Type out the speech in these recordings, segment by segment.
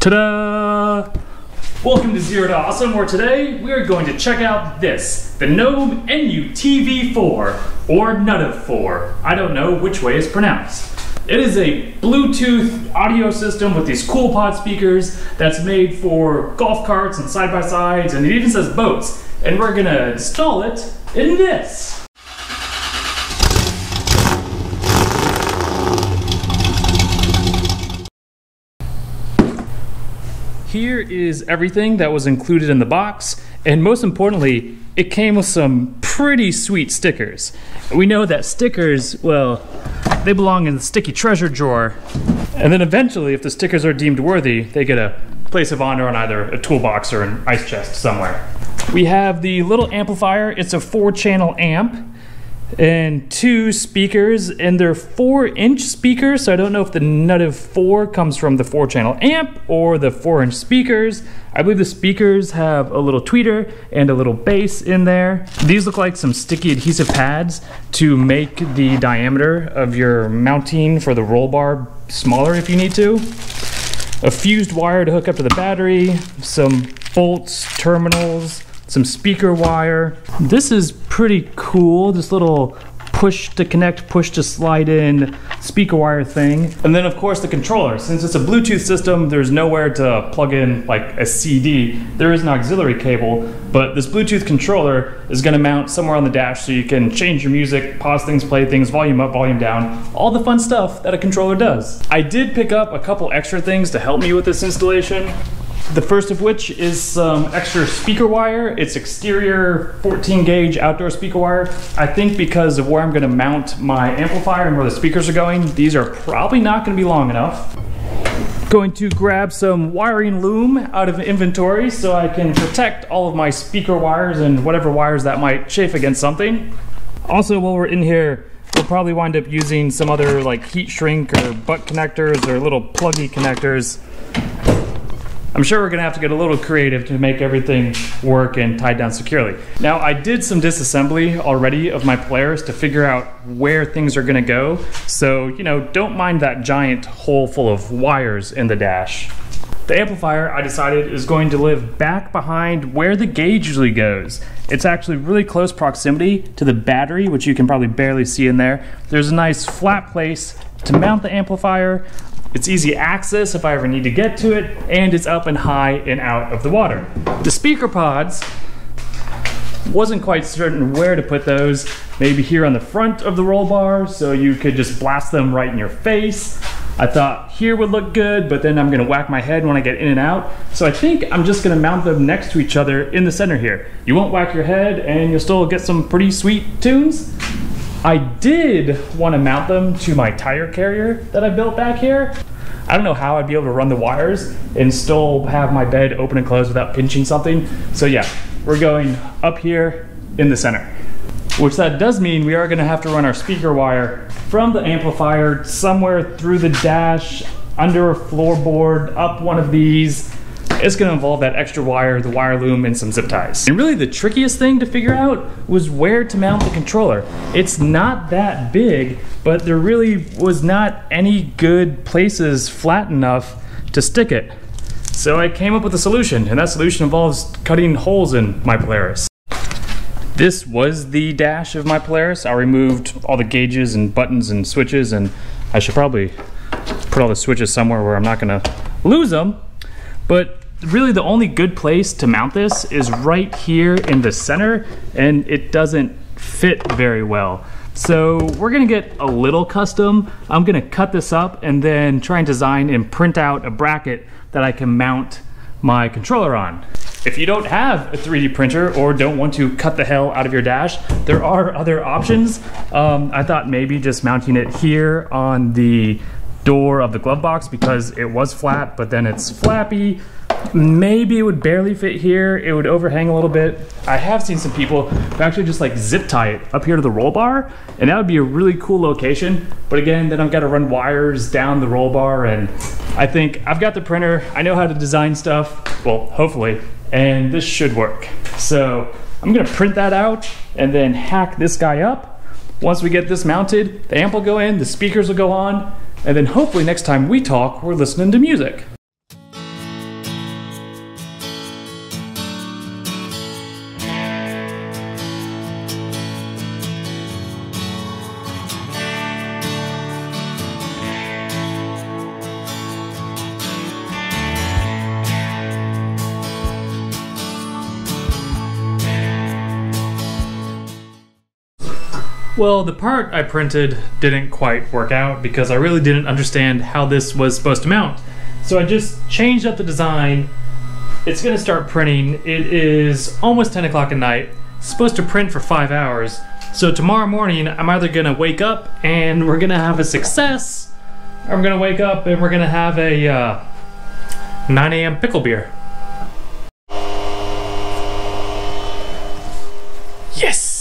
Ta-da! Welcome to Zero to Awesome, where today we are going to check out this, the Noam NUTV4, or NUTV4. I don't know which way it's pronounced. It is a Bluetooth audio system with these cool pod speakers that's made for golf carts and side-by-sides, and it even says boats. And we're gonna install it in this. Here is everything that was included in the box, and most importantly, it came with some pretty sweet stickers. We know that stickers, well, they belong in the sticky treasure drawer, and then eventually, if the stickers are deemed worthy, they get a place of honor on either a toolbox or an ice chest somewhere. We have the little amplifier. It's a 4-channel amp and 2 speakers, and they're 4-inch speakers, so I don't know if the NUTV4 comes from the 4-channel amp or the 4-inch speakers. I believe the speakers have a little tweeter and a little bass in there. These look like some sticky adhesive pads to make the diameter of your mounting for the roll bar smaller if you need to. A fused wire to hook up to the battery, some bolts, terminals, some speaker wire. This is pretty cool, this little push to connect, push to slide in speaker wire thing. And then of course the controller. Since it's a Bluetooth system, there's nowhere to plug in like a CD. There is an auxiliary cable, but this Bluetooth controller is gonna mount somewhere on the dash so you can change your music, pause things, play things, volume up, volume down, all the fun stuff that a controller does. I did pick up a couple extra things to help me with this installation. The first of which is some extra speaker wire. It's exterior 14 gauge outdoor speaker wire. I think because of where I'm gonna mount my amplifier and where the speakers are going, these are probably not gonna be long enough. Going to grab some wiring loom out of inventory so I can protect all of my speaker wires and whatever wires that might chafe against something. Also, while we're in here, we'll probably wind up using some other like heat shrink or butt connectors or little pluggy connectors. I'm sure we're gonna have to get a little creative to make everything work and tied down securely. Now, I did some disassembly already of my Polaris to figure out where things are gonna go. So, you know, don't mind that giant hole full of wires in the dash. The amplifier, I decided, is going to live back behind where the gauge usually goes. It's actually really close proximity to the battery, which you can probably barely see in there. There's a nice flat place to mount the amplifier. It's easy access if I ever need to get to it, and it's up and high and out of the water. The speaker pods, wasn't quite certain where to put those. Maybe here on the front of the roll bar, so you could just blast them right in your face. I thought here would look good, but then I'm gonna whack my head when I get in and out. So I think I'm just gonna mount them next to each other in the center here. You won't whack your head, and you'll still get some pretty sweet tunes. I did want to mount them to my tire carrier that I built back here. I don't know how I'd be able to run the wires and still have my bed open and closed without pinching something. So yeah, we're going up here in the center. Which that does mean we are going to have to run our speaker wire from the amplifier somewhere through the dash, under a floorboard, up one of these. It's gonna involve that extra wire, the wire loom, and some zip ties. And really the trickiest thing to figure out was where to mount the controller. It's not that big, but there really was not any good places flat enough to stick it. So I came up with a solution, and that solution involves cutting holes in my Polaris. This was the dash of my Polaris. I removed all the gauges and buttons and switches, and I should probably put all the switches somewhere where I'm not gonna lose them. But really the only good place to mount this is right here in the center, and it doesn't fit very well. So we're gonna get a little custom. I'm gonna cut this up and then try and design and print out a bracket that I can mount my controller on. If you don't have a 3D printer or don't want to cut the hell out of your dash, there are other options. I thought maybe just mounting it here on the door of the glove box because it was flat, but then it's flappy. Maybe it would barely fit here. It would overhang a little bit. I have seen some people who actually just like zip tie it up here to the roll bar, and that would be a really cool location. But again, then I've got to run wires down the roll bar, and I think I've got the printer. I know how to design stuff, well, hopefully, and this should work. So I'm gonna print that out and then hack this guy up. Once we get this mounted, the amp will go in, the speakers will go on, and then hopefully next time we talk, we're listening to music. Well, the part I printed didn't quite work out because I really didn't understand how this was supposed to mount. So I just changed up the design. It's gonna start printing. It is almost 10 o'clock at night. It's supposed to print for 5 hours. So tomorrow morning, I'm either gonna wake up and we're gonna have a success, or I'm gonna wake up and we're gonna have a 9 a.m. pickle beer. Yes!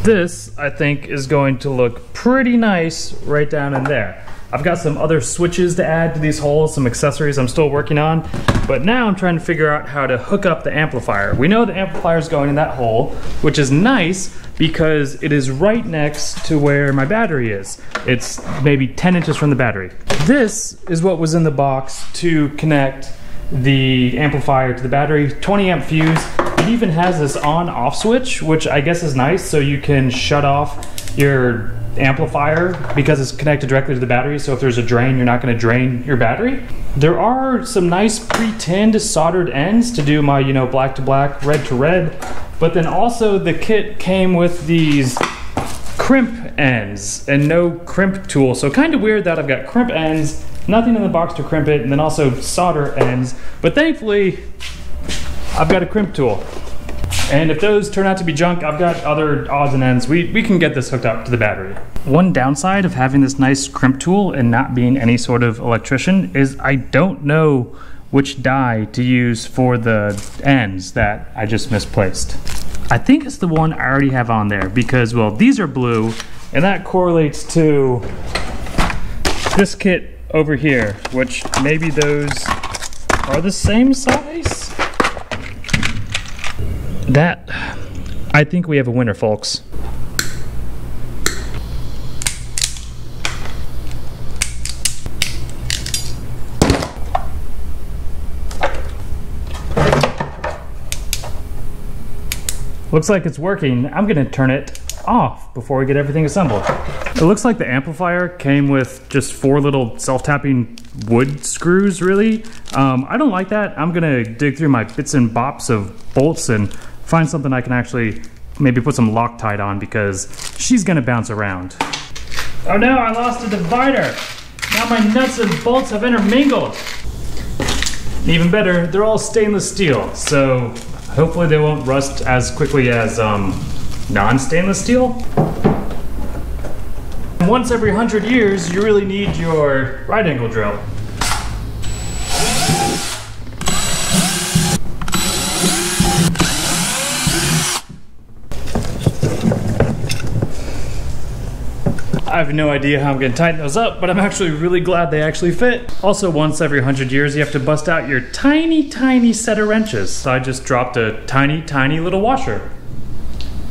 This, I think, is going to look pretty nice right down in there. I've got some other switches to add to these holes, some accessories I'm still working on, but now I'm trying to figure out how to hook up the amplifier. We know the amplifier is going in that hole, which is nice because it is right next to where my battery is. It's maybe 10 inches from the battery. This is what was in the box to connect the amplifier to the battery, 20 amp fuse. It even has this on-off switch, which I guess is nice, so you can shut off your amplifier because it's connected directly to the battery, so if there's a drain, you're not going to drain your battery. There are some nice pre-tinned soldered ends to do my, you know, black to black, red to red, but then also the kit came with these crimp ends and no crimp tool, so kind of weird that I've got crimp ends, nothing in the box to crimp it, and then also solder ends, but thankfully I've got a crimp tool. And if those turn out to be junk, I've got other odds and ends. We can get this hooked up to the battery. One downside of having this nice crimp tool and not being any sort of electrician is I don't know which die to use for the ends that I just misplaced. I think it's the one I already have on there because, well, these are blue and that correlates to this kit over here, which maybe those are the same size? That, I think we have a winner, folks. Looks like it's working. I'm gonna turn it off before we get everything assembled. It looks like the amplifier came with just 4 little self-tapping wood screws, really. I don't like that. I'm gonna dig through my bits and bops of bolts and find something I can actually maybe put some Loctite on because she's gonna bounce around. Oh no, I lost a divider. Now my nuts and bolts have intermingled. Even better, they're all stainless steel, so hopefully they won't rust as quickly as non-stainless steel. Once every 100 years, you really need your right angle drill. I have no idea how I'm going to tighten those up, but I'm actually really glad they actually fit. Also, once every 100 years, you have to bust out your tiny, tiny set of wrenches. So I just dropped a tiny, tiny little washer.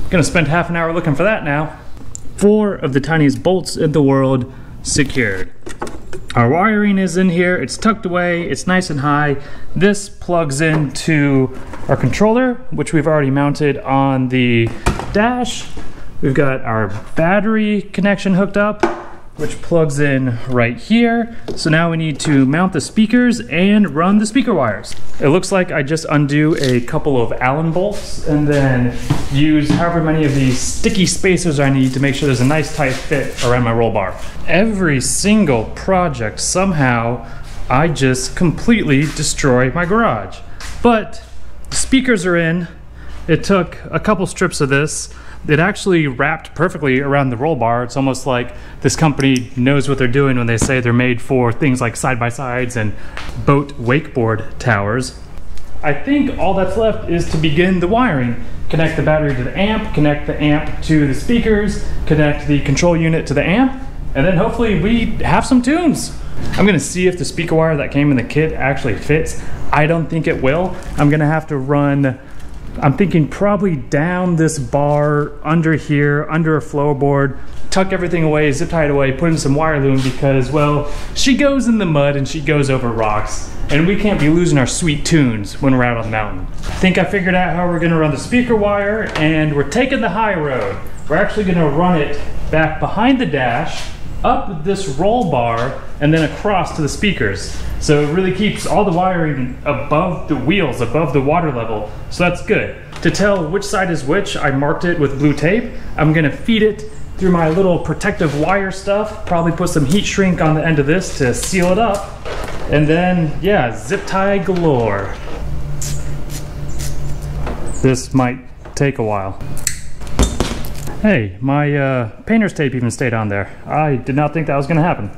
Gonna spend half an hour looking for that now. 4 of the tiniest bolts in the world secured. Our wiring is in here, it's tucked away, it's nice and high. This plugs into our controller, which we've already mounted on the dash. We've got our battery connection hooked up, which plugs in right here. So now we need to mount the speakers and run the speaker wires. It looks like I just undo a couple of Allen bolts and then use however many of these sticky spacers I need to make sure there's a nice tight fit around my roll bar. Every single project, somehow, I just completely destroy my garage. But the speakers are in. It took a couple strips of this. It actually wrapped perfectly around the roll bar. It's almost like this company knows what they're doing when they say they're made for things like side-by-sides and boat wakeboard towers. I think all that's left is to begin the wiring. Connect the battery to the amp, connect the amp to the speakers, connect the control unit to the amp, and then hopefully we have some tunes. I'm gonna see if the speaker wire that came in the kit actually fits. I don't think it will. I'm gonna have to run, I'm thinking probably down this bar, under here, under a floorboard, tuck everything away, zip tie it away, put in some wire loom because, well, she goes in the mud and she goes over rocks. And we can't be losing our sweet tunes when we're out on the mountain. I think I figured out how we're gonna run the speaker wire, and we're taking the high road. We're actually gonna run it back behind the dash, up this roll bar, and then across to the speakers. So it really keeps all the wiring above the wheels, above the water level. So that's good. To tell which side is which, I marked it with blue tape. I'm gonna feed it through my little protective wire stuff, probably put some heat shrink on the end of this to seal it up. And then, yeah, zip tie galore. This might take a while. Hey, my painter's tape even stayed on there. I did not think that was gonna happen.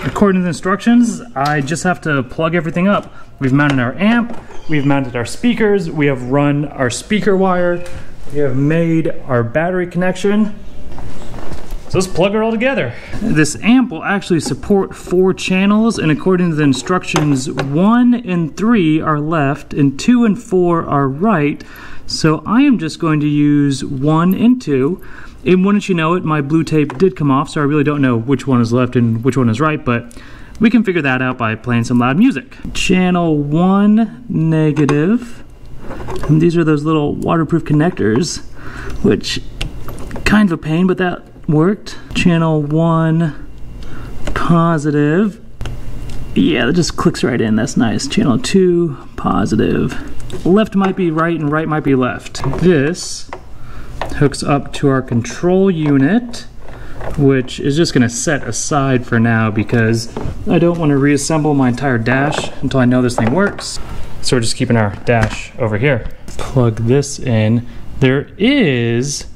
According to the instructions, I just have to plug everything up. We've mounted our amp, we've mounted our speakers, we have run our speaker wire, we have made our battery connection. So let's plug it all together. This amp will actually support 4 channels, and according to the instructions, 1 and 3 are left and 2 and 4 are right. So I am just going to use 1 and 2. And wouldn't you know it, my blue tape did come off, so I really don't know which one is left and which one is right, but we can figure that out by playing some loud music. Channel 1 negative. And these are those little waterproof connectors, which kind of a pain, but that worked. Channel 1 positive. Yeah, that just clicks right in, that's nice. Channel 2 positive. Left might be right and right might be left. This hooks up to our control unit, which is just going to set aside for now because I don't want to reassemble my entire dash until I know this thing works. So we're just keeping our dash over here. Plug this in. There is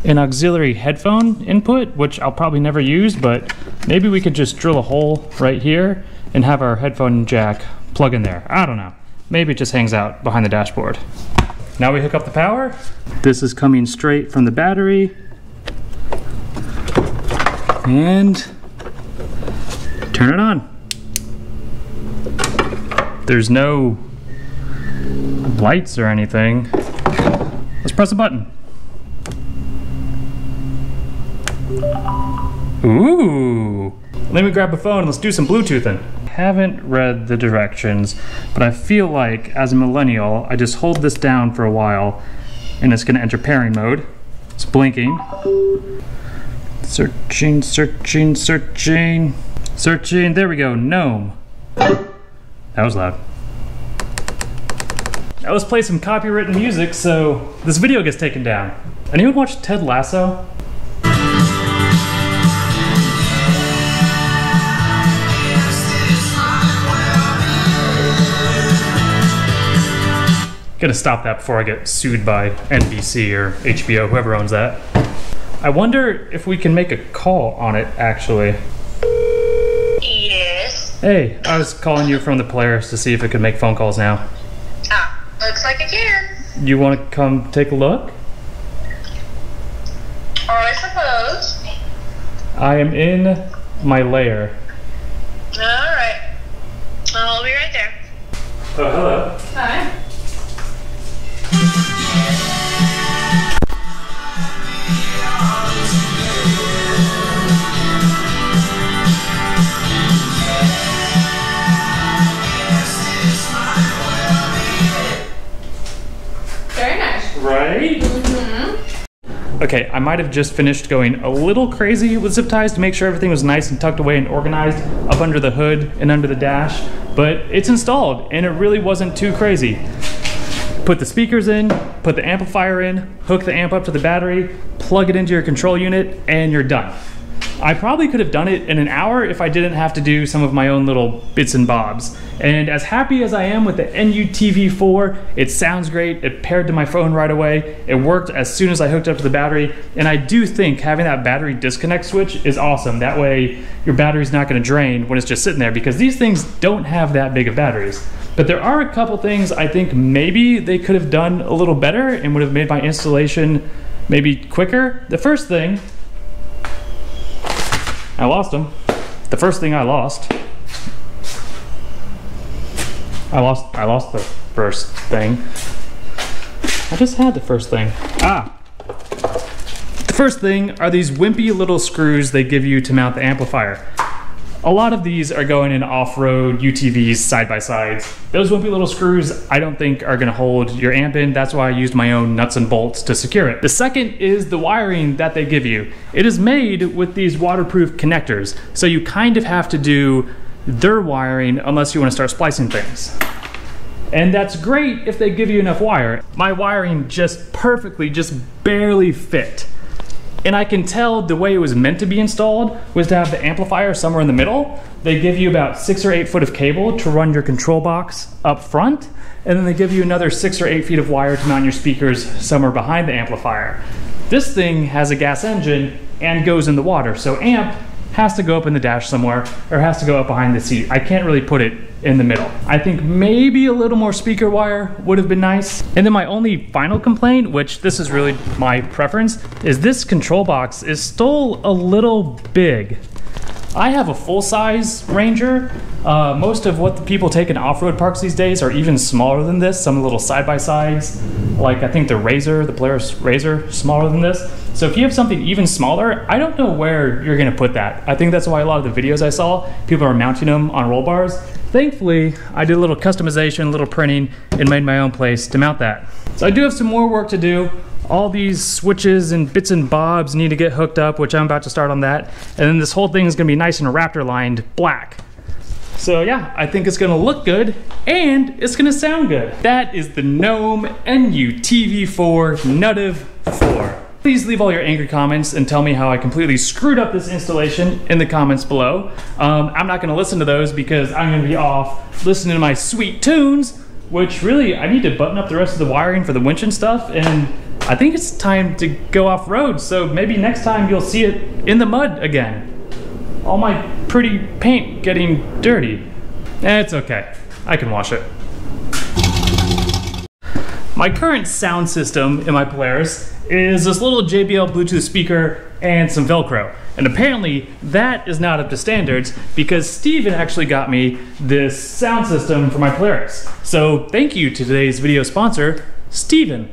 an auxiliary headphone input, which I'll probably never use, but maybe we could just drill a hole right here and have our headphone jack plug in there. I don't know. Maybe it just hangs out behind the dashboard. Now we hook up the power. This is coming straight from the battery. And turn it on. There's no lights or anything. Let's press a button. Ooh. Let me grab a phone and let's do some Bluetoothing. Haven't read the directions, but I feel like as a millennial, I just hold this down for a while and it's gonna enter pairing mode. It's blinking. Searching, searching, searching. Searching, there we go, Noam. That was loud. Now let's play some copywritten music so this video gets taken down. Anyone watch Ted Lasso? Gonna stop that before I get sued by NBC or HBO, whoever owns that. I wonder if we can make a call on it, actually. Yes. Hey, I was calling you from the Polaris to see if it could make phone calls now. Ah, looks like it can. You want to come take a look? I suppose. I am in my lair. Alright. I'll be right there. Oh, hello. Hi. Very nice. Right? Okay, I might have just finished going a little crazy with zip ties to make sure everything was nice and tucked away and organized up under the hood and under the dash, but it's installed and it really wasn't too crazy. Put the speakers in, put the amplifier in, hook the amp up to the battery, plug it into your control unit, and you're done. I probably could have done it in an hour if I didn't have to do some of my own little bits and bobs. And as happy as I am with the NUTV4, it sounds great, it paired to my phone right away, it worked as soon as I hooked up to the battery, and I do think having that battery disconnect switch is awesome. That way your battery's not gonna drain when it's just sitting there, because these things don't have that big of batteries. But there are a couple things I think maybe they could have done a little better and would have made my installation maybe quicker. The first thing, I lost them. The first thing I lost the first thing. I just had the first thing. The first thing are these wimpy little screws they give you to mount the amplifier. A lot of these are going in off-road UTVs, side-by-sides. Those wimpy little screws I don't think are gonna hold your amp in. That's why I used my own nuts and bolts to secure it. The second is the wiring that they give you. It is made with these waterproof connectors, so you kind of have to do their wiring unless you wanna start splicing things. And that's great if they give you enough wire. My wiring just perfectly, just barely fit. And I can tell the way it was meant to be installed was to have the amplifier somewhere in the middle. They give you about 6 or 8 foot of cable to run your control box up front, and then they give you another 6 or 8 feet of wire to mount your speakers somewhere behind the amplifier. This thing has a gas engine and goes in the water, so amp has to go up in the dash somewhere or has to go up behind the seat. I can't really put it in the middle. I think maybe a little more speaker wire would have been nice. And then my only final complaint, which this is really my preference, is this control box is still a little big. I have a full-size Ranger. Most of what the people take in off-road parks these days are even smaller than this. Some little side-by-sides, like I think the Polaris Razor, smaller than this. So if you have something even smaller, I don't know where you're gonna put that. I think that's why a lot of the videos I saw, people are mounting them on roll bars. Thankfully, I did a little customization, a little printing, and made my own place to mount that. So I do have some more work to do. All these switches and bits and bobs need to get hooked up, which I'm about to start on that. And then this whole thing is gonna be nice and Raptor lined black. So yeah, I think it's gonna look good and it's gonna sound good. That is the Noam NUTV4 NUTV4. Please leave all your angry comments and tell me how I completely screwed up this installation in the comments below. I'm not gonna listen to those because I'm gonna be off listening to my sweet tunes, which really, I need to button up the rest of the wiring for the winch and stuff, and I think it's time to go off-road, so maybe next time you'll see it in the mud again. All my pretty paint getting dirty. It's okay, I can wash it. My current sound system in my Polaris is this little JBL Bluetooth speaker and some Velcro. And apparently that is not up to standards because Steven actually got me this sound system for my Polaris. So thank you to today's video sponsor, Steven.